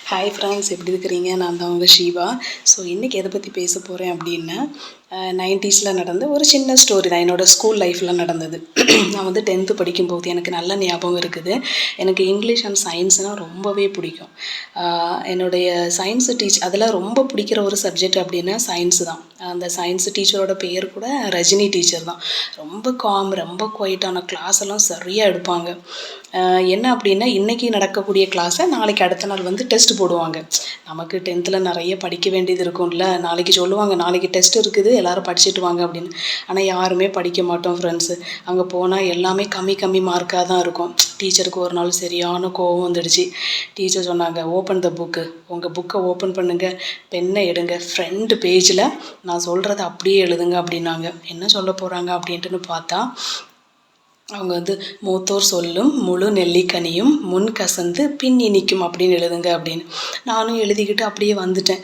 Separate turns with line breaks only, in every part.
Hi friends, எப்படி இருக்கிறீங்க? நான் தான் உங்கள் ஷீவா. ஸோ இன்றைக்கி எதை பற்றி பேச போகிறேன் அப்படின்னா, 90ஸில் நடந்த ஒரு சின்ன ஸ்டோரி தான். என்னோடய ஸ்கூல் லைஃப்பில் நடந்தது. நான் வந்து 10th படிக்கும்போது எனக்கு நல்ல ஞாபகம் இருக்குது. எனக்கு இங்கிலீஷ் அண்ட் சயின்ஸ்னால் ரொம்பவே பிடிக்கும். என்னுடைய சயின்ஸு அதில் ரொம்ப பிடிக்கிற ஒரு சப்ஜெக்ட் அப்படின்னா சயின்ஸு தான். அந்த சயின்ஸு டீச்சரோட பேர் கூட ரஜினி டீச்சர் தான். ரொம்ப காம், ரொம்ப குவைட்டான கிளாஸ் எல்லாம் சரியாக எடுப்பாங்க. என்ன அப்படின்னா, இன்றைக்கி நடக்கக்கூடிய கிளாஸை நாளைக்கு அடுத்த நாள் வந்து டெஸ்ட் போடுவாங்க. நமக்கு 10th நிறைய படிக்க வேண்டியது இருக்கும்ல. நாளைக்கு சொல்லுவாங்க, நாளைக்கு டெஸ்ட் இருக்குது, எல்லோரும் படிச்சுட்டு வாங்க அப்படின்னு. ஆனால் யாருமே படிக்க மாட்டோம் ஃப்ரெண்ட்ஸு. அங்கே போனால் எல்லாமே கம்மி மார்க்காக தான் இருக்கும். டீச்சருக்கு ஒரு நாள் சரியான கோவம் வந்துடுச்சு. டீச்சர் சொன்னாங்க, ஓப்பன் த புக்கு, உங்கள் புக்கை ஓப்பன் பண்ணுங்கள், பெண்ணை எடுங்க, ஃப்ரண்ட் பேஜில் நான் சொல்கிறத அப்படியே எழுதுங்க அப்படின்னாங்க. என்ன சொல்ல போகிறாங்க அப்படின்ட்டுன்னு பார்த்தா, அவங்க வந்து மூத்தோர் சொல்லும் முழு நெல்லிக்கனியும் முன் கசந்து பின் இனிக்கும் அப்படின்னு எழுதுங்க அப்படின்னு. நானும் எழுதிக்கிட்டு அப்படியே வந்துட்டேன்.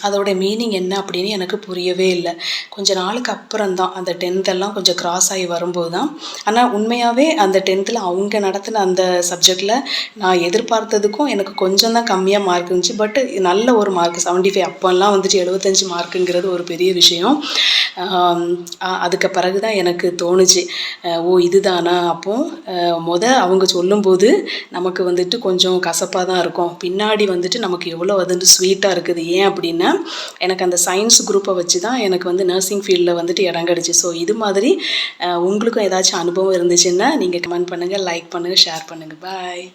அதோட மீனிங் என்ன அப்படின்னு எனக்கு புரியவே இல்லை. கொஞ்சம் நாளுக்கு அப்புறம்தான், அந்த 10th கொஞ்சம் கிராஸ் ஆகி வரும்போது தான். ஆனால் உண்மையாகவே அந்த 10th அவங்க நடத்தின அந்த சப்ஜெக்டில் நான் எதிர்பார்த்ததுக்கும் எனக்கு கொஞ்சம் தான் கம்மியாக மார்க் இருந்துச்சு. பட் நல்ல ஒரு மார்க் 75. அப்போல்லாம் வந்துட்டு 75 மார்க்குங்கிறது ஒரு பெரிய விஷயம். அதுக்கு பிறகு தான் எனக்கு தோணுச்சு, ஓ இதுதானா. அப்போது அவங்க சொல்லும்போது நமக்கு வந்துட்டு கொஞ்சம் கசப்பாக தான் இருக்கும். பின்னாடி வந்துட்டு நமக்கு எவ்வளோ வந்துட்டு ஸ்வீட்டாக இருக்குது. ஏன் அப்படின்னா, எனக்கு அந்த சயின்ஸ் குரூப்பை வச்சு தான் எனக்கு வந்து நர்சிங் ஃபீல்டில் வந்துட்டு இடம் கிடச்சி. ஸோ இது மாதிரி உங்களுக்கும் ஏதாச்சும் அனுபவம் இருந்துச்சுன்னா நீங்கள் கமெண்ட் பண்ணுங்கள், லைக் பண்ணுங்கள், ஷேர் பண்ணுங்கள். பாய்.